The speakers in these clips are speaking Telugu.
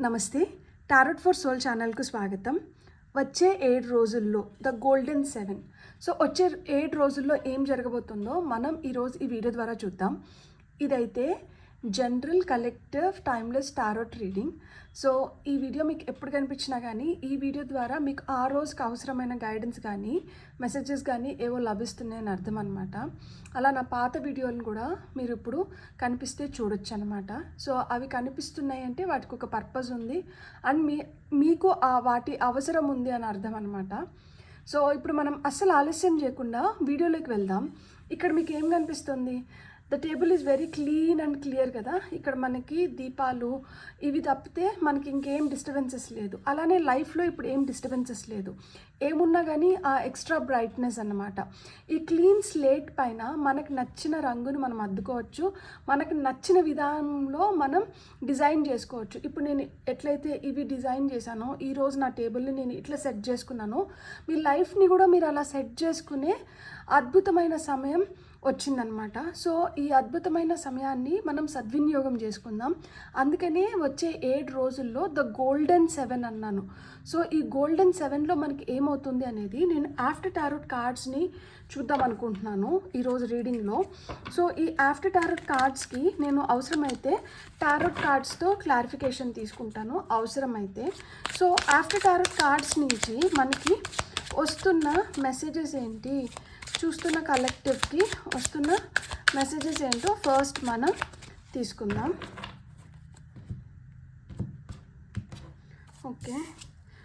నమస్తే. టారోట్ ఫర్ సోల్ ఛానల్కు స్వాగతం. వచ్చే 7 రోజుల్లో ద గోల్డెన్ 7. సో వచ్చే 7 రోజుల్లో ఏం జరగబోతుందో మనం ఈరోజు ఈ వీడియో ద్వారా చూద్దాం. ఇదైతే general collective timeless tarot reading. So ఈ వీడియో మీకు ఎప్పుడు కనిపించినా కానీ ఈ వీడియో ద్వారా మీకు ఆ రోజుకి అవసరమైన గైడెన్స్ కానీ మెసేజెస్ కానీ ఏవో లభిస్తున్నాయని అర్థం అనమాట. అలా నా పాత వీడియోలను కూడా మీరు ఇప్పుడు కనిపిస్తే చూడొచ్చు అనమాట. సో అవి కనిపిస్తున్నాయి అంటే వాటికి ఒక పర్పస్ ఉంది అండ్ మీకు వాటి అవసరం ఉంది అని అర్థం అనమాట. సో ఇప్పుడు మనం అస్సలు ఆలస్యం చేయకుండా వీడియోలోకి వెళ్దాం. ఇక్కడ మీకు ఏం కనిపిస్తుంది? The table is very clean and clear కదా. ఇక్కడ మనకి దీపాలు ఇవి తప్పితే మనకి ఇంకేం డిస్టర్బెన్సెస్ లేదు. అలానే లైఫ్లో ఇప్పుడు ఏం డిస్టర్బెన్సెస్ లేదు. ఏమున్నా కానీ ఆ ఎక్స్ట్రా బ్రైట్నెస్ అన్నమాట. ఈ క్లీన్ స్లేట్ పైన మనకు నచ్చిన రంగును మనం అద్దుకోవచ్చు, మనకు నచ్చిన విధానంలో మనం డిజైన్ చేసుకోవచ్చు. ఇప్పుడు నేను ఎట్లయితే ఇవి డిజైన్ చేశానో, ఈరోజు నా టేబుల్ని నేను ఇట్లా సెట్ చేసుకున్నానో, మీ లైఫ్ని కూడా మీరు అలా సెట్ చేసుకునే అద్భుతమైన సమయం వచ్చిందనమాట. సో ఈ అద్భుతమైన సమయాన్ని మనం సద్వినియోగం చేసుకుందాం. అందుకనే వచ్చే 7 రోజుల్లో ద గోల్డెన్ 7 అన్నాను. సో ఈ గోల్డెన్ 7లో మనకి ఏమవుతుంది అనేది నేను ఆఫ్టర్ టారోట్ కార్డ్స్ని చూద్దాం అనుకుంటున్నాను ఈరోజు రీడింగ్లో. సో ఈ ఆఫ్టర్ టారోట్ కార్డ్స్కి నేను అవసరమైతే టారోట్ కార్డ్స్తో క్లారిఫికేషన్ తీసుకుంటాను అవసరమైతే. సో ఆఫ్టర్ టారోట్ కార్డ్స్ నుంచి మనకి వస్తున్న మెసేజెస్ ఏంటి, చూస్తున్న కలెక్టివ్కి వస్తున్న మెసేజెస్ ఏంటో ఫస్ట్ మనం తీసుకుందాం. ఓకే,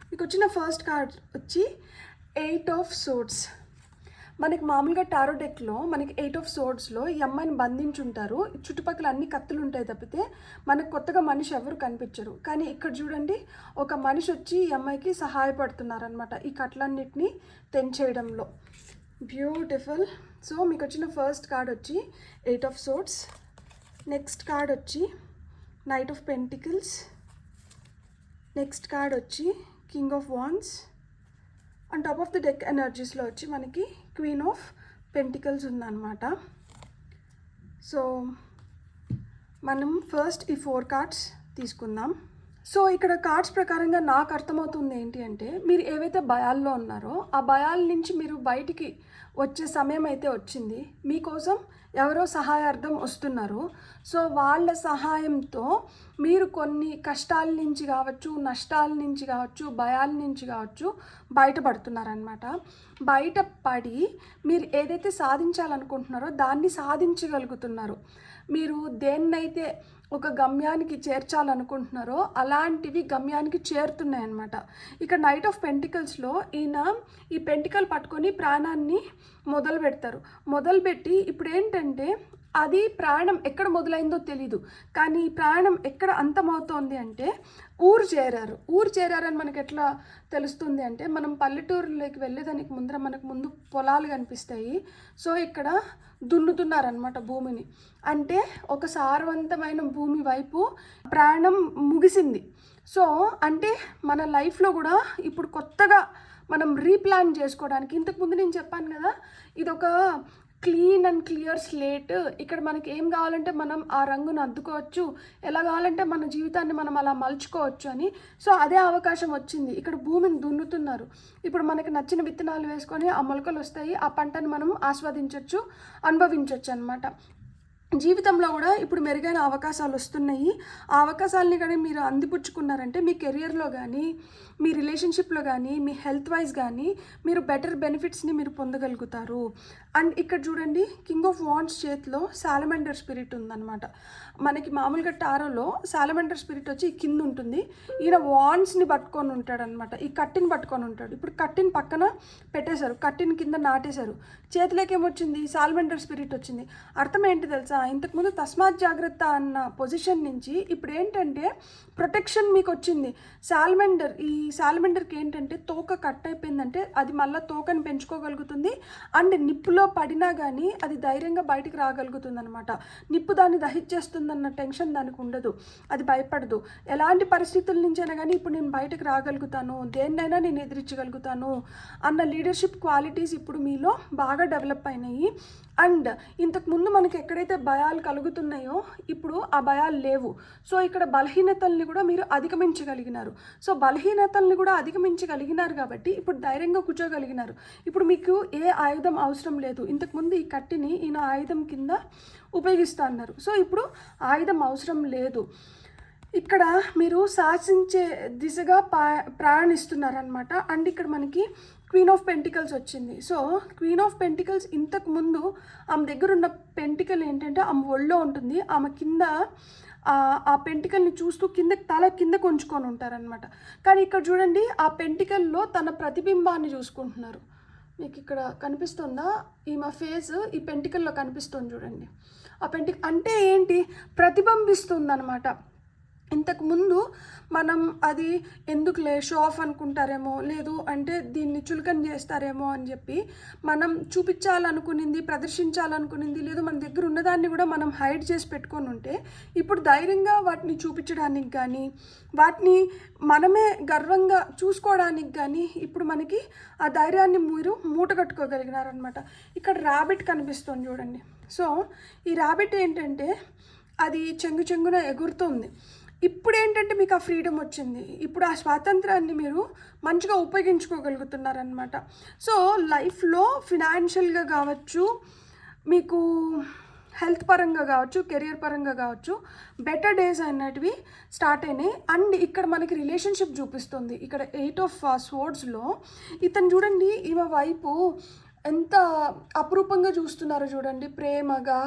మీకు వచ్చిన ఫస్ట్ కార్డ్ వచ్చి 8 ఆఫ్ సోర్డ్స్. మనకి మామూలుగా టారో డెక్లో మనకి 8 ఆఫ్ సోర్డ్స్లో ఈ అమ్మాయిని బంధించుంటారు. చుట్టుపక్కల అన్ని కత్తులు ఉంటాయి తప్పితే మనకు కొత్తగా మనిషి ఎవరు కనిపించరు. కానీ ఇక్కడ చూడండి, ఒక మనిషి వచ్చి ఈ అమ్మాయికి సహాయపడుతున్నారనమాట ఈ కట్లన్నిటిని తెంచేయడంలో. బ్యూటిఫుల్. సో మీకు వచ్చిన ఫస్ట్ కార్డ్ వచ్చి 8 ఆఫ్ సోర్డ్స్. నెక్స్ట్ కార్డ్ వచ్చి knight of pentacles. Next card వచ్చి king of wands. And top of the deck ఎనర్జీస్లో వచ్చి మనకి క్వీన్ ఆఫ్ పెంటికల్స్ ఉందన్నమాట. సో మనం ఫస్ట్ ఈ 4 కార్డ్స్ తీసుకుందాం. సో ఇక్కడ కార్డ్స్ ప్రకారంగా నాకు అర్థమవుతుంది ఏంటి అంటే, మీరు ఏవైతే భయాల్లో ఉన్నారో ఆ భయాల నుంచి మీరు బయటికి వచ్చే సమయం అయితే వచ్చింది. మీకోసం ఎవరో సహాయార్థం వస్తున్నారు. సో వాళ్ళ సహాయంతో మీరు కొన్ని కష్టాల నుంచి కావచ్చు, నష్టాల నుంచి కావచ్చు, భయాల నుంచి కావచ్చు బయటపడుతున్నారనమాట. బయటపడి మీరు ఏదైతే సాధించాలనుకుంటున్నారో దాన్ని సాధించగలుగుతున్నారు. మీరు దేన్నైతే ఒక గమ్యానికి చేర్చాలనుకుంటున్నారో అలాంటివి గమ్యానికి చేరుతున్నాయి అన్నమాట. ఇక నైట్ ఆఫ్ పెంటికల్స్లో ఈయన ఈ పెంటికల్ పట్టుకొని ప్రాణాన్ని మొదలు పెడతారు. మొదలుపెట్టి ఇప్పుడు ఏంటంటే అది ప్రాణం ఎక్కడ మొదలైందో తెలీదు, కానీ ఈ ప్రాణం ఎక్కడ అంతమవుతోంది అంటే ఊరు చేరారని మనకు ఎట్లా తెలుస్తుంది అంటే, మనం పల్లెటూరులోకి వెళ్ళేదానికి మనకు ముందు పొలాలు కనిపిస్తాయి. సో ఇక్కడ దున్నుతున్నారనమాట భూమిని. అంటే ఒక సారవంతమైన భూమి వైపు ప్రాణం ముగిసింది. సో అంటే మన లైఫ్లో కూడా ఇప్పుడు కొత్తగా మనం రీప్లాన్ చేసుకోవడానికి, ఇంతకుముందు నేను చెప్పాను కదా ఇదొక క్లీన్ అండ్ క్లియర్ స్లేట్. ఇక్కడ మనకి ఏం కావాలంటే మనం ఆ రంగును అద్దుకోవచ్చు, ఎలా కావాలంటే మన జీవితాన్ని మనం అలా మలుచుకోవచ్చు అని. సో అదే అవకాశం వచ్చింది. ఇక్కడ భూమిని దున్నుతున్నారు. ఇప్పుడు మనకి నచ్చిన విత్తనాలు వేసుకొని ఆ మొలకలు వస్తాయి, ఆ పంటను మనం ఆస్వాదించవచ్చు, అనుభవించవచ్చు అన్నమాట. జీవితంలో కూడా ఇప్పుడు మెరుగైన అవకాశాలు వస్తున్నాయి. ఆ అవకాశాలని కానీ మీరు అందిపుచ్చుకున్నారంటే మీ కెరియర్లో కానీ, మీ రిలేషన్షిప్లో కానీ, మీ హెల్త్ వైజ్ కానీ మీరు బెటర్ బెనిఫిట్స్ని మీరు పొందగలుగుతారు. అండ్ ఇక్కడ చూడండి, కింగ్ ఆఫ్ వాండ్స్ చేతిలో సాలమెండర్ స్పిరిట్ ఉందన్నమాట. మనకి మామూలుగా టారోలో సాలమెండర్ స్పిరిట్ వచ్చి కింద ఉంటుంది, ఈయన వాండ్స్ని పట్టుకొని ఉంటాడనమాట. ఈ కట్టిని పట్టుకొని ఉంటాడు. ఇప్పుడు కట్టిని పక్కన పెట్టేశారు, కట్టిని కింద నాటేశారు. చేతిలోకి ఏమొచ్చింది? సాలమెండర్ స్పిరిట్ వచ్చింది. అర్థం ఏంటి తెలుసా? ఇంతకుముందు తస్మాత్ జాగ్రత్త అన్న పొజిషన్ నుంచి ఇప్పుడు ఏంటంటే ప్రొటెక్షన్ మీకు వచ్చింది. ఈ సాలమెండర్కి ఏంటంటే తోక కట్ అయిపోయిందంటే అది మళ్ళీ తోకని పెంచుకోగలుగుతుంది. అండ్ నిప్పులో పడినా కానీ అది ధైర్యంగా బయటికి రాగలుగుతుంది అనమాట. నిప్పు దాన్ని దహించేస్తుందన్న టెన్షన్ దానికి ఉండదు, అది భయపడదు. ఎలాంటి పరిస్థితుల నుంచైనా కానీ ఇప్పుడు నేను బయటకు రాగలుగుతాను, దేన్నైనా నేను ఎదిరించగలుగుతాను అన్న లీడర్షిప్ క్వాలిటీస్ ఇప్పుడు మీలో బాగా డెవలప్ అయినాయి. అండ్ ఇంతకుముందు మనకి ఎక్కడైతే భయాలు కలుగుతున్నాయో ఇప్పుడు ఆ భయాలు లేవు. సో ఇక్కడ బలహీనతల్ని కూడా మీరు అధిగమించగలిగినారు. సో బలహీనతల్ని కూడా అధిగమించగలిగినారు కాబట్టి ఇప్పుడు ధైర్యంగా కూర్చోగలిగినారు. ఇప్పుడు మీకు ఏ ఆయుధం అవసరం లేదు. ఇంతకుముందు ఈ కట్టిని ఈయన ఆయుధం కింద ఉపయోగిస్తా అన్నారు. సో ఇప్పుడు ఆయుధం అవసరం లేదు. ఇక్కడ మీరు శాసించే దిశగా ప్రయాణిస్తున్నారనమాట. అండ్ ఇక్కడ మనకి క్వీన్ ఆఫ్ పెంటికల్స్ వచ్చింది. సో క్వీన్ ఆఫ్ పెంటికల్స్ ఇంతకు ముందు ఆమె దగ్గర ఉన్న పెంటికల్ ఏంటంటే ఆమె ఒళ్ళో ఉంటుంది. ఆమె కింద ఆ పెంటికల్ని చూస్తూ తల కింద కొంచుకొని ఉంటారనమాట. కానీ ఇక్కడ చూడండి, ఆ పెంటికల్లో తన ప్రతిబింబాన్ని చూసుకుంటున్నారు. మీకు ఇక్కడ కనిపిస్తుందా? ఈమె ఫేస్ ఈ పెంటికల్లో కనిపిస్తుంది చూడండి. ఆ అంటే ఏంటి? ప్రతిబింబిస్తుంది అనమాట. ఇంతకుముందు మనం అది ఎందుకులే షో ఆఫ్ అనుకుంటారేమో, లేదు అంటే దీన్ని చులకన చేస్తారేమో అని చెప్పి మనం చూపించాలనుకునింది, ప్రదర్శించాలనుకునింది, లేదు మన దగ్గర ఉన్నదాన్ని కూడా మనం హైడ్ చేసి పెట్టుకొని ఉంటే ఇప్పుడు ధైర్యంగా వాటిని చూపించడానికి కానీ, వాటిని మనమే గర్వంగా చూసుకోవడానికి కానీ ఇప్పుడు మనకి ఆ ధైర్యాన్ని మీరు మూటగట్టుకోగలిగినారనమాట. ఇక్కడ ర్యాబిట్ కనిపిస్తుంది చూడండి. సో ఈ ర్యాబిట్ ఏంటంటే అది చెంగున ఎగురుతుంది. ఇప్పుడు ఏంటంటే మీకు ఆ ఫ్రీడమ్ వచ్చింది. ఇప్పుడు ఆ స్వాతంత్రాన్ని మీరు మంచిగా ఉపయోగించుకోగలుగుతున్నారనమాట. సో లైఫ్లో ఫినాన్షియల్గా కావచ్చు, మీకు హెల్త్ పరంగా కావచ్చు, కెరియర్ పరంగా కావచ్చు, బెటర్ డేస్ అన్నటివి స్టార్ట్ అయినాయి. అండ్ ఇక్కడ మనకి రిలేషన్షిప్ చూపిస్తుంది. ఇక్కడ 8 ఆఫ్ స్వర్డ్స్లో ఇతను చూడండి, ఈమె వైపు ఎంత అపురూపంగా చూస్తున్నారో చూడండి, ప్రేమగా.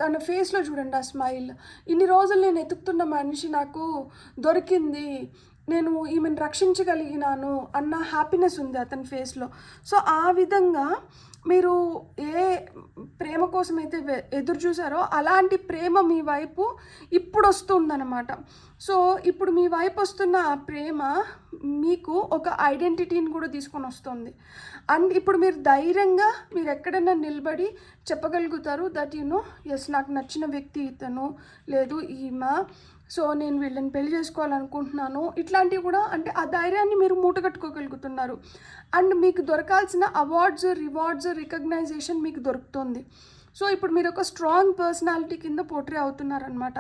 తన ఫేస్లో చూడండి ఆ స్మైల్. ఇన్ని రోజులు నేను ఎతుకుతున్న మనిషి నాకు దొరికింది, నేను ఈమెను రక్షించగలిగినాను అన్న హ్యాపీనెస్ ఉంది అతని ఫేస్లో. సో ఆ విధంగా మీరు ఏ ప్రేమ కోసం అయితే ఎదురు చూసారో అలాంటి ప్రేమ మీ వైపు ఇప్పుడు వస్తుందన్నమాట. సో ఇప్పుడు మీ వైపు వస్తున్న ఆ ప్రేమ మీకు ఒక ఐడెంటిటీని కూడా తీసుకొని వస్తుంది. అండ్ ఇప్పుడు మీరు ధైర్యంగా మీరు ఎక్కడైనా నిలబడి చెప్పగలుగుతారు దట్ ఎస్ నాకు నచ్చిన వ్యక్తి ఇతను, లేదు ఈమె, సో నేను వీళ్ళని పెళ్లి చేసుకోవాలనుకుంటున్నాను. ఇట్లాంటివి కూడా అంటే ఆ ధైర్యాన్ని మీరు మూటగట్టుకోగలుగుతున్నారు. అండ్ మీకు దొరకాల్సిన అవార్డ్స్, రివార్డ్స్, రికగ్నైజేషన్ మీకు దొరుకుతుంది. సో ఇప్పుడు మీరు ఒక స్ట్రాంగ్ పర్సనాలిటీ కింద పోర్ట్రే అవుతున్నారనమాట.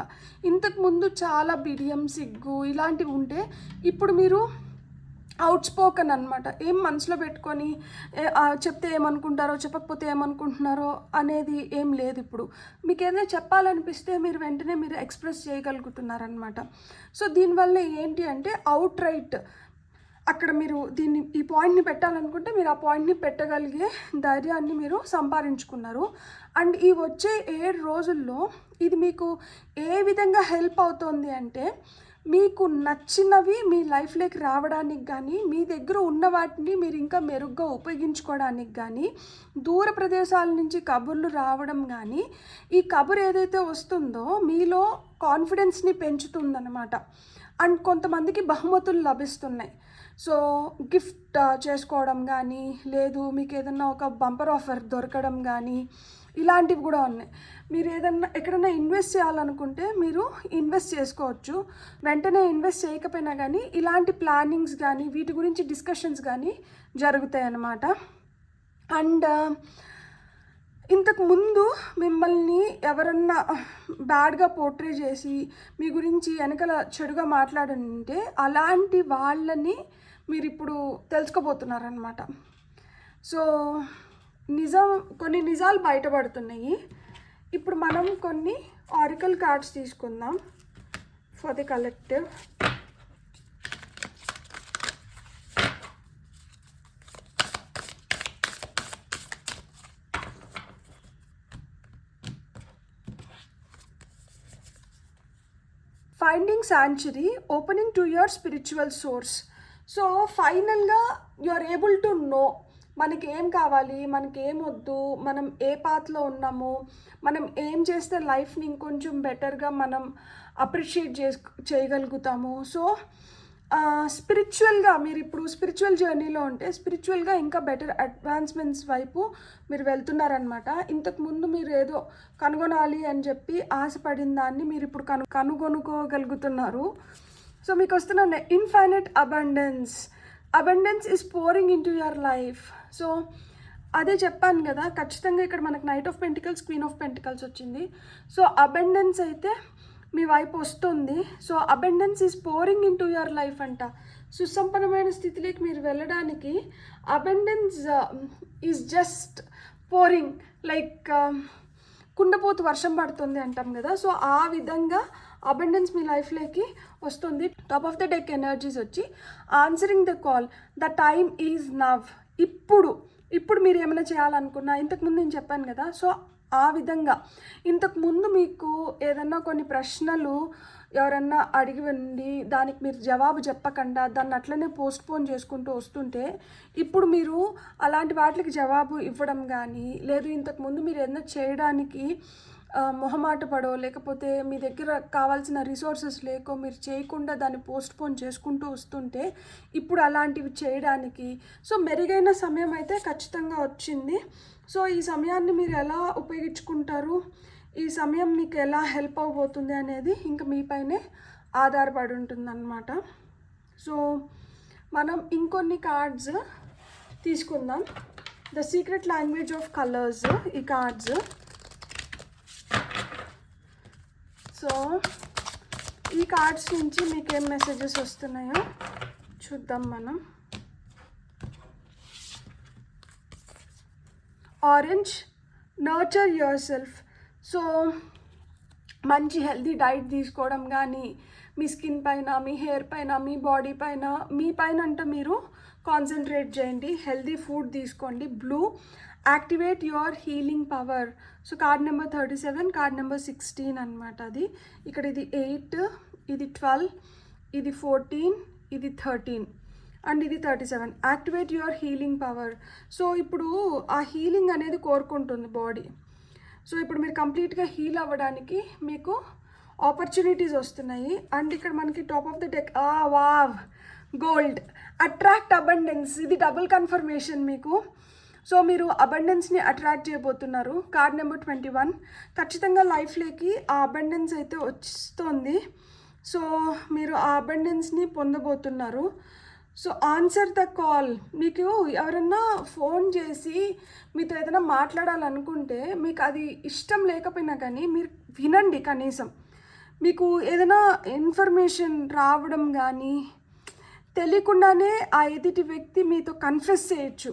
ఇంతకుముందు చాలా బిడియం, సిగ్గు ఇలాంటివి ఉంటే ఇప్పుడు మీరు అవుట్ స్పోకన్ అనమాట. ఏం మనసులో పెట్టుకొని చెప్తే ఏమనుకుంటారో, చెప్పకపోతే ఏమనుకుంటున్నారో అనేది ఏం లేదు. ఇప్పుడు మీకు ఏదైనా చెప్పాలనిపిస్తే మీరు వెంటనే మీరు ఎక్స్ప్రెస్ చేయగలుగుతున్నారనమాట. సో దీనివల్ల ఏంటి అంటే అవుట్ రైట్ అక్కడ మీరు ఈ పాయింట్ని పెట్టాలనుకుంటే మీరు ఆ పాయింట్ని పెట్టగలిగే ధైర్యాన్ని మీరు సంపాదించుకున్నారు. అండ్ ఈ వచ్చే 7 రోజుల్లో ఇది మీకు ఏ విధంగా హెల్ప్ అవుతుంది అంటే, మీకు నచ్చినవి మీ లైఫ్లోకి రావడానికి కానీ, మీ దగ్గర ఉన్న వాటిని మీరు ఇంకా మెరుగ్గా ఉపయోగించుకోవడానికి కానీ, దూర ప్రదేశాల నుంచి కబుర్లు రావడం కానీ, ఈ కబురు ఏదైతే వస్తుందో మీలో కాన్ఫిడెన్స్ని పెంచుతుందన్నమాట. అండ్ కొంతమందికి బహుమతులు లభిస్తున్నాయి. సో గిఫ్ట్ చేసుకోవడం కానీ, లేదు మీకు ఏదన్నా ఒక బంపర్ ఆఫర్ దొరకడం కానీ, ఇలాంటివి కూడా ఉన్నాయి. మీరు ఏదన్నా ఎక్కడైనా ఇన్వెస్ట్ చేయాలనుకుంటే మీరు ఇన్వెస్ట్ చేసుకోవచ్చు. వెంటనే ఇన్వెస్ట్ చేయకపోయినా కానీ ఇలాంటి ప్లానింగ్స్ కానీ, వీటి గురించి డిస్కషన్స్ కానీ జరుగుతాయి అన్నమాట. అండ్ ఇంతకు ముందు మిమ్మల్ని ఎవరన్నా బ్యాడ్గా పోర్ట్రే చేసి మీ గురించి వెనకాల చెడుగా మాట్లాడంటే అలాంటి వాళ్ళని మీరు ఇప్పుడు తెలుసుకోబోతున్నారనమాట. సో కొన్ని నిజాలు బయటపడుతున్నాయి. ఇప్పుడు మనం కొన్ని ఆరికల్ కార్డ్స్ తీసుకుందాం for the collective. Finding sanctuary, opening to your spiritual source. So ఫైనల్గా you are able to know మనకి ఏం కావాలి, మనకి ఏం వద్దు, మనం ఏ పాత్లో ఉన్నాము, మనం ఏం చేస్తే లైఫ్ని ఇంకొంచెం బెటర్గా మనం అప్రిషియేట్ చేయగలుగుతాము. సో స్పిరిచువల్గా మీరు ఇప్పుడు స్పిరిచువల్ జర్నీలో ఉంటే స్పిరిచువల్గా ఇంకా బెటర్ అడ్వాన్స్మెంట్స్ వైపు మీరు వెళ్తున్నారనమాట. ఇంతకుముందు మీరు ఏదో కనుగొనాలి అని చెప్పి ఆశపడిన దాన్ని మీరు ఇప్పుడు కనుగొనుకోగలుగుతున్నారు. సో మీకు వస్తున్న infinite abundance is pouring into your life. So అదే చెప్పాను కదా, ఖచ్చితంగా ఇక్కడ మనకు knight of pentacles, queen of pentacles వచ్చింది. సో అబెండెన్స్ అయితే మీ వైపు వస్తుంది. So abundance is pouring into your life అంట. సుసంపన్నమైన స్థితిలోకి మీరు వెళ్ళడానికి abundance is just pouring, like కుండపోతు వర్షం పడుతుంది అంటాం కదా. సో ఆ విధంగా అబెండెన్స్ మీ లైఫ్లోకి వస్తుంది. Top of the deck energies వచ్చి answering the call, the time is now. ఇప్పుడు మీరు ఏమైనా చేయాలనుకున్నా, ఇంతకుముందు నేను చెప్పాను కదా, సో ఆ విధంగా ఇంతకుముందు మీకు ఏదన్నా కొన్ని ప్రశ్నలు ఎవరన్నా అడిగి ఉండి దానికి మీరు జవాబు చెప్పకుండా దాన్ని అట్లనే పోస్ట్పోన్ చేసుకుంటూ వస్తుంటే, ఇప్పుడు మీరు అలాంటి వాటికి జవాబు ఇవ్వడం కానీ, లేదు ఇంతకుముందు మీరు ఏదైనా చేయడానికి మొహమాట పడో, లేకపోతే మీ దగ్గర కావాల్సిన రిసోర్సెస్ లేకో మీరు చేయకుండా దాన్ని పోస్ట్పోన్ చేసుకుంటూ వస్తుంటే, ఇప్పుడు అలాంటివి చేయడానికి సో మెరుగైన సమయం అయితే ఖచ్చితంగా వచ్చింది. సో ఈ సమయాన్ని మీరు ఎలా ఉపయోగించుకుంటారు, ఈ సమయం మీకు ఎలా హెల్ప్ అవబోతుంది అనేది ఇంకా మీపైనే ఆధారపడి ఉంటుందన్నమాట. సో మనం ఇంకొన్ని కార్డ్స్ తీసుకుందాం. The secret language of colours ఈ కార్డ్స్. సో ఈ కార్డ్స్ నుంచి మీకు ఏం మెసేజెస్ వస్తున్నాయో చూద్దాం మనం. Orange, nurture your self. So మంచి హెల్తీ డైట్ తీసుకోవడం కానీ, మీ స్కిన్ పైన, మీ హెయిర్ పైన, మీ బాడీ పైన, మీ పైన అంటే మీరు కాన్సన్ట్రేట్ చేయండి, హెల్తీ ఫుడ్ తీసుకోండి. Blue, activate your healing power. So card number 37, card number 16 అనమాట. అది ఇక్కడ ఇది 8, ఇది 12, ఇది 14, ఇది 13 అండ్ ఇది 37. Activate your healing power. So ఇప్పుడు ఆ హీలింగ్ అనేది కోరుకుంటుంది బాడీ. సో ఇప్పుడు మీరు కంప్లీట్గా హీల్ అవ్వడానికి మీకు ఆపర్చునిటీస్ వస్తున్నాయి. అండ్ ఇక్కడ మనకి top of the deck wow, gold, attract abundance. ఇది డబుల్ కన్ఫర్మేషన్ మీకు. సో మీరు అబండెన్స్ని అట్రాక్ట్ చేయబోతున్నారు. Card number 21. ఖచ్చితంగా లైఫ్లోకి ఆ అబండెన్స్ అయితే వస్తుంది. సో మీరు ఆ అబండెన్స్ని పొందబోతున్నారు. So answer the call. మీకు ఎవరన్నా ఫోన్ చేసి మీతో ఏదైనా మాట్లాడాలనుకుంటే, మీకు అది ఇష్టం లేకపోయినా కానీ మీరు వినండి. కనీసం మీకు ఏదైనా ఇన్ఫర్మేషన్ రావడం కానీ, తెలియకుండానే ఆ ఎదుటి వ్యక్తి మీతో కన్ఫెస్ చేయొచ్చు.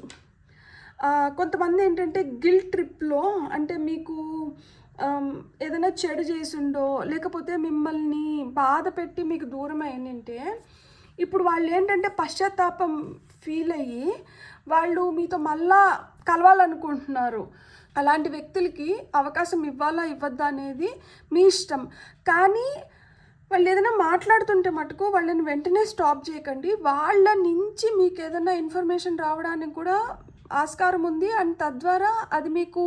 కొంతమంది ఏంటంటే గిల్ట్ ట్రిప్లో, అంటే మీకు ఏదైనా చెడు చేసుండో, లేకపోతే మిమ్మల్ని బాధ పెట్టి మీకు దూరం అయ్యిందంటే, ఇప్పుడు వాళ్ళు ఏంటంటే పశ్చాత్తాపం ఫీల్ అయ్యి వాళ్ళు మీతో మళ్ళా కలవాలనుకుంటున్నారు. అలాంటి వ్యక్తులకి అవకాశం ఇవ్వాలా ఇవ్వద్దా అనేది మీ ఇష్టం. కానీ వాళ్ళు ఏదైనా మాట్లాడుతుంటే మటుకు వాళ్ళని వెంటనే స్టాప్ చేయకండి. వాళ్ళ నుంచి మీకు ఏదైనా ఇన్ఫర్మేషన్ రావడానికి కూడా ఆస్కారం ఉంది. అండ్ తద్వారా అది మీకు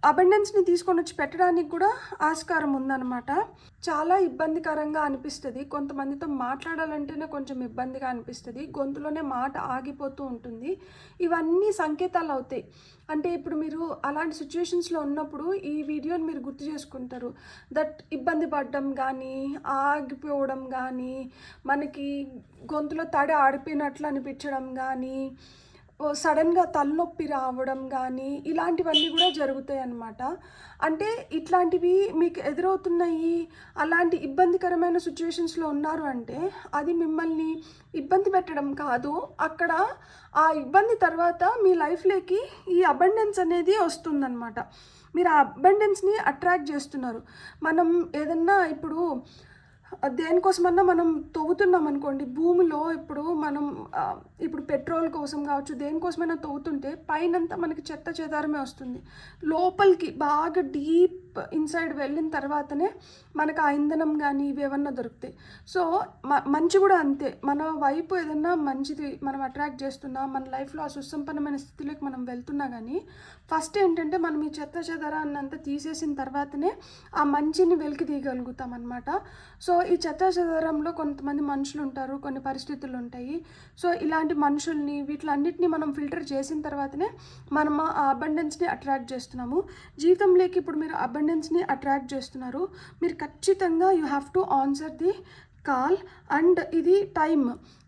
అబండెన్స్ని తీసుకొని వచ్చి పెట్టడానికి కూడా ఆస్కారం ఉందన్నమాట. చాలా ఇబ్బందికరంగా అనిపిస్తుంది. కొంతమందితో మాట్లాడాలంటేనే కొంచెం ఇబ్బందిగా అనిపిస్తుంది. గొంతులోనే మాట ఆగిపోతూ ఉంటుంది. ఇవన్నీ సంకేతాలు అవుతాయి. అంటే ఇప్పుడు మీరు అలాంటి సిచ్యువేషన్స్లో ఉన్నప్పుడు ఈ వీడియోని మీరు గుర్తు చేసుకుంటారు. దట్ ఇబ్బంది పడడం కానీ, ఆగిపోవడం కానీ, మనకి గొంతులో తడి ఆడిపోయినట్లు అనిపించడం కానీ, సడన్గా తలనొప్పి రావడం కానీ, ఇలాంటివన్నీ కూడా జరుగుతాయి అన్నమాట. అంటే ఇట్లాంటివి మీకు ఎదురవుతున్నాయి, అలాంటి ఇబ్బందికరమైన సిచ్యువేషన్స్లో ఉన్నారు అంటే అది మిమ్మల్ని ఇబ్బంది పెట్టడం కాదు. అక్కడ ఆ ఇబ్బంది తర్వాత మీ లైఫ్లోకి ఈ అబండెన్స్ అనేది వస్తుందన్నమాట. మీరు ఆ అబండెన్స్ని అట్రాక్ట్ చేస్తున్నారు. మనం ఏదన్నా ఇప్పుడు దేనికోసమన్నా మనం తవ్వుతున్నాం అనుకోండి భూమిలో, ఇప్పుడు పెట్రోల్ కోసం కావచ్చు, దేనికోసమైనా తవ్వుతుంటే పైనంతా మనకి చెత్త చెదారమే వస్తుంది. లోపలికి బాగా డీప్ ఇన్సైడ్ వెళ్ళిన తర్వాతనే మనకు ఆ ఇంధనం కానీ ఇవి ఏమన్నా దొరుకుతాయి. సో మంచి కూడా అంతే. మన వైపు ఏదన్నా మంచిది మనం అట్రాక్ట్ చేస్తున్నా, మన లైఫ్లో ఆ సుసంపన్నమైన స్థితిలోకి మనం వెళ్తున్నా కానీ ఫస్ట్ ఏంటంటే మనం ఈ చెత్త చెదారాన్ని అంతా తీసేసిన తర్వాతనే ఆ మంచిని వెలికి తీయగలుగుతాం అన్నమాట. సో ఈ చెత్త చెదారంలో కొంతమంది మనుషులు ఉంటారు, కొన్ని పరిస్థితులు ఉంటాయి. సో ఇలాంటి మనుషుల్ని వీటిలన్నిటిని మనం ఫిల్టర్ చేసిన తర్వాతనే మనం ఆ అబండెన్స్ని అట్రాక్ట్ చేస్తున్నాము. జీవితంలోకి ఇప్పుడు మీరు అబండెన్స్ని అట్రాక్ట్ చేస్తున్నారు. మీరు ఖచ్చితంగా you have to answer the call and ఇది టైం.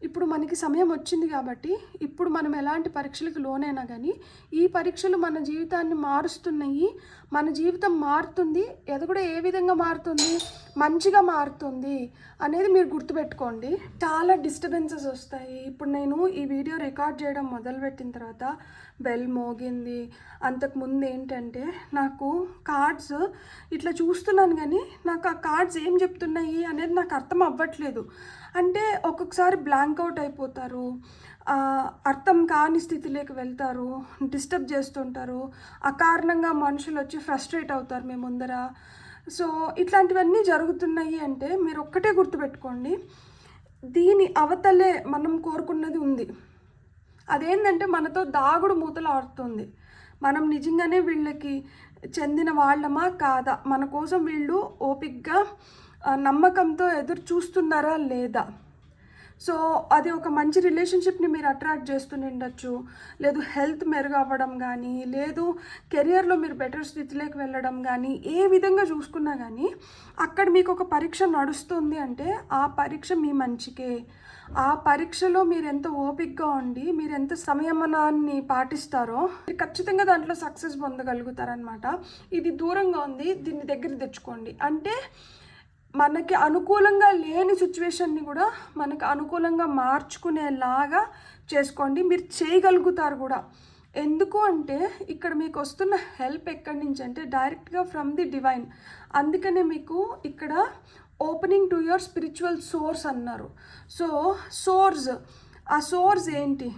ఇప్పుడు మనకి సమయం వచ్చింది కాబట్టి ఇప్పుడు మనం ఎలాంటి పరీక్షలకు లోనైనా కానీ ఈ పరీక్షలు మన జీవితాన్ని మారుస్తున్నాయి. మన జీవితం మారుతుంది. అది కూడా ఏ విధంగా మారుతుంది? మంచిగా మారుతుంది అనేది మీరు గుర్తుపెట్టుకోండి. చాలా డిస్టర్బెన్సెస్ వస్తాయి. ఇప్పుడు నేను ఈ వీడియో రికార్డ్ చేయడం మొదలుపెట్టిన తర్వాత బెల్ మోగింది. అంతకుముందు ఏంటంటే నాకు కార్డ్స్ ఇట్లా చూస్తున్నాను కానీ నాకు ఆ కార్డ్స్ ఏం చెప్తున్నాయి అనేది నాకు అర్థం అవ్వట్లేదు. అంటే ఒక్కొక్కసారి బ్లాంక్ అవుట్ అయిపోతారు, అర్థం కాని స్థితిలోకి వెళ్తారు, డిస్టర్బ్ చేస్తుంటారు, అకారణంగా మనుషులు వచ్చి ఫ్రస్ట్రేట్ అవుతారు మీ ముందర. సో ఇట్లాంటివన్నీ జరుగుతున్నాయి అంటే మీరు ఒక్కటే గుర్తుపెట్టుకోండి, దీని అవతలే మనం కోరుకున్నది ఉంది. అదేంటంటే మనతో దాగుడు మూతలు ఆడుతుంది. మనం నిజంగానే వీళ్ళకి చెందిన వాళ్ళమా కాదా, మన కోసం వీళ్ళు ఓపిక్గా నమ్మకంతో ఎదురు చూస్తున్నారా లేదా. సో అది ఒక మంచి రిలేషన్షిప్ని మీరు అట్రాక్ట్ చేస్తూనే ఉండొచ్చు, లేదు హెల్త్ మెరుగవ్వడం కానీ, లేదు కెరియర్లో మీరు బెటర్ స్థితిలోకి వెళ్ళడం కానీ, ఏ విధంగా చూసుకున్నా కానీ అక్కడ మీకు ఒక పరీక్ష నడుస్తుంది అంటే ఆ పరీక్ష మీ మంచికే. ఆ పరీక్షలో మీరు ఎంత ఓపికగా ఉండి మీరు ఎంత సంయమనాన్ని పాటిస్తారో ఖచ్చితంగా దాంట్లో సక్సెస్ పొందగలుగుతారనమాట. ఇది దూరంగా ఉంది, దీన్ని దగ్గర తెచ్చుకోండి. అంటే మనకి అనుకూలంగా లేని సిచ్యువేషన్ని కూడా మనకు అనుకూలంగా మార్చుకునేలాగా చేసుకోండి. మీరు చేయగలుగుతారు కూడా. ఎందుకు అంటే ఇక్కడ మీకు వస్తున్న హెల్ప్ ఎక్కడి నుంచి అంటే డైరెక్ట్గా ఫ్రమ్ ది డివైన్. అందుకనే మీకు ఇక్కడ opening to your spiritual source అన్నారు. సో సోర్స్, ఆ సోర్స్ ఏంటి?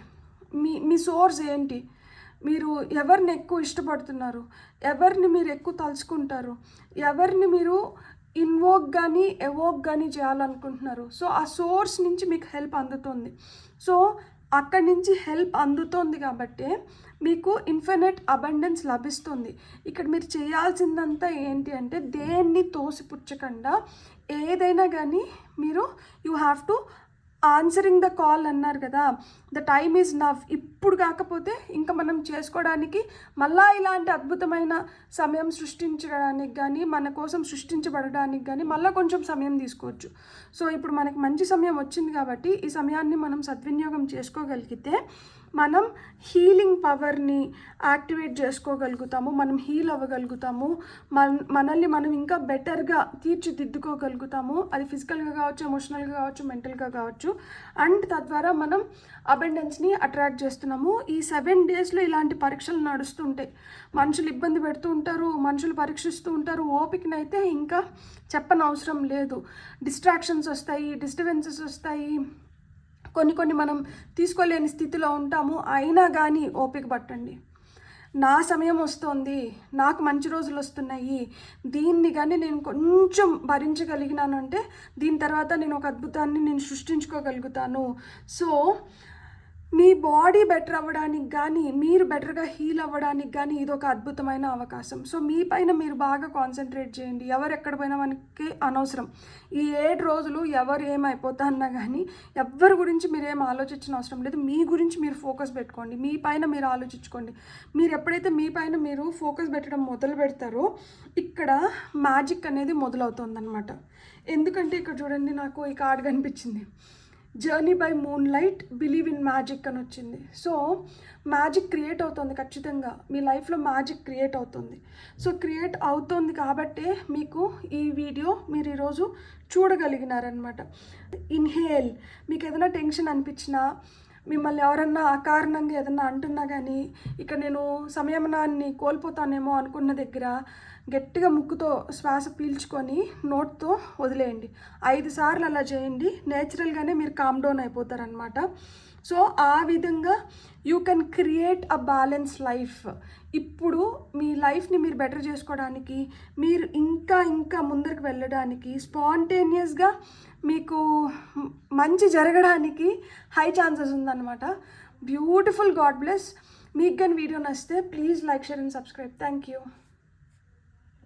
మీ సోర్స్ ఏంటి? మీరు ఎవరిని ఎక్కువ ఇష్టపడుతున్నారు, ఎవరిని మీరు ఎక్కువ తలుచుకుంటారు, ఎవరిని మీరు ఇన్వోక్ కానీ ఎవోక్ కానీ చేయాలనుకుంటున్నారు. సో ఆ సోర్స్ నుంచి మీకు హెల్ప్ అందుతుంది. సో అక్కడి నుంచి హెల్ప్ అందుతోంది కాబట్టి మీకు ఇన్ఫినిట్ అబండెన్స్ లభిస్తుంది. ఇక్కడ మీరు చేయాల్సిందంతా ఏంటి అంటే దేన్ని తోసిపుచ్చకుండా ఏదైనా కానీ మీరు you have to answering the call అన్నారు కదా, ద టైమ్ ఈజ్ నవ్. ఇప్పుడు కాకపోతే ఇంకా మనం చేసుకోవడానికి మళ్ళా ఇలాంటి అద్భుతమైన సమయం సృష్టించడానికి కానీ మన కోసం సృష్టించబడడానికి కానీ మళ్ళీ కొంచెం సమయం తీసుకోవచ్చు. సో ఇప్పుడు మనకి మంచి సమయం వచ్చింది కాబట్టి ఈ సమయాన్ని మనం సద్వినియోగం చేసుకోగలిగితే మనం హీలింగ్ పవర్ని యాక్టివేట్ చేసుకోగలుగుతాము, మనం హీల్ అవ్వగలుగుతాము, మనల్ని మనం ఇంకా బెటర్గా తీర్చిదిద్దుకోగలుగుతాము. అది ఫిజికల్గా కావచ్చు, ఎమోషనల్గా కావచ్చు, మెంటల్గా కావచ్చు. అండ్ తద్వారా మనం అబెండెన్స్ని అట్రాక్ట్ చేస్తున్నాము. ఈ 7 డేస్లో ఇలాంటి పరీక్షలు నడుస్తుంటాయి. మనుషులు ఇబ్బంది పెడుతూ ఉంటారు, మనుషులు పరీక్షిస్తూ ఉంటారు. ఓపికనైతే ఇంకా చెప్పనవసరం లేదు. డిస్ట్రాక్షన్స్ వస్తాయి, డిస్టర్బెన్సెస్ వస్తాయి, కొన్ని మనం తీసుకోలేని స్థితిలో ఉంటాము. అయినా కానీ ఓపిక పట్టండి. నా సమయం వస్తుంది, నాకు మంచి రోజులు వస్తున్నాయి, దీన్ని కానీ నేను కొంచెం భరించగలిగినాను అంటే దీని తర్వాత నేను ఒక అద్భుతాన్ని నేను సృష్టించుకోగలుగుతాను. సో మీ బాడీ బెటర్ అవ్వడానికి కానీ మీరు బెటర్గా హీల్ అవ్వడానికి కానీ ఇది ఒక అద్భుతమైన అవకాశం. సో మీ పైన మీరు బాగా కాన్సన్ట్రేట్ చేయండి. ఎవరు ఎక్కడ పోయినా మనకి అనవసరం. ఈ 7 రోజులు ఎవరు ఏమైపోతా అన్నా కానీ ఎవరి గురించి మీరు ఏం ఆలోచించిన అవసరం లేదు. మీ గురించి మీరు ఫోకస్ పెట్టుకోండి, మీ పైన మీరు ఆలోచించుకోండి. మీరు ఎప్పుడైతే మీ పైన మీరు ఫోకస్ పెట్టడం మొదలు పెడతారో ఇక్కడ మ్యాజిక్ అనేది మొదలవుతుందన్నమాట. ఎందుకంటే ఇక్కడ చూడండి, నాకు ఈ కార్డ్ కనిపించింది, journey by moon light, believe in magic అని వచ్చింది. సో మ్యాజిక్ క్రియేట్ అవుతుంది, ఖచ్చితంగా మీ లైఫ్లో మ్యాజిక్ క్రియేట్ అవుతుంది. సో క్రియేట్ అవుతుంది కాబట్టే మీకు ఈ వీడియో మీరు ఈరోజు చూడగలిగినారనమాట. ఇన్హేల్, మీకు ఏదైనా టెన్షన్ అనిపించినా, మిమ్మల్ని ఎవరన్నా అకారణంగా ఏదన్నా అంటున్నా కానీ ఇక్కడ నేను సంయమనాన్ని కోల్పోతానేమో అనుకున్న దగ్గర గట్టిగా ముక్కుతో శ్వాస పీల్చుకొని నోట్తో వదిలేయండి. 5 సార్లు అలా చేయండి. నేచురల్గానే మీరు కామ్ డౌన్ అయిపోతారనమాట. సో ఆ విధంగా you can create a balance life. ఇప్పుడు మీ లైఫ్ని మీరు బెటర్ చేసుకోవడానికి, మీరు ఇంకా ముందరికి వెళ్ళడానికి, స్పాంటేనియస్గా మీకు మంచి జరగడానికి హై ఛాన్సెస్ ఉందన్నమాట. బ్యూటిఫుల్. God bless. మీకు కానీ వీడియో నచ్చితే please like, share and subscribe. Thank you.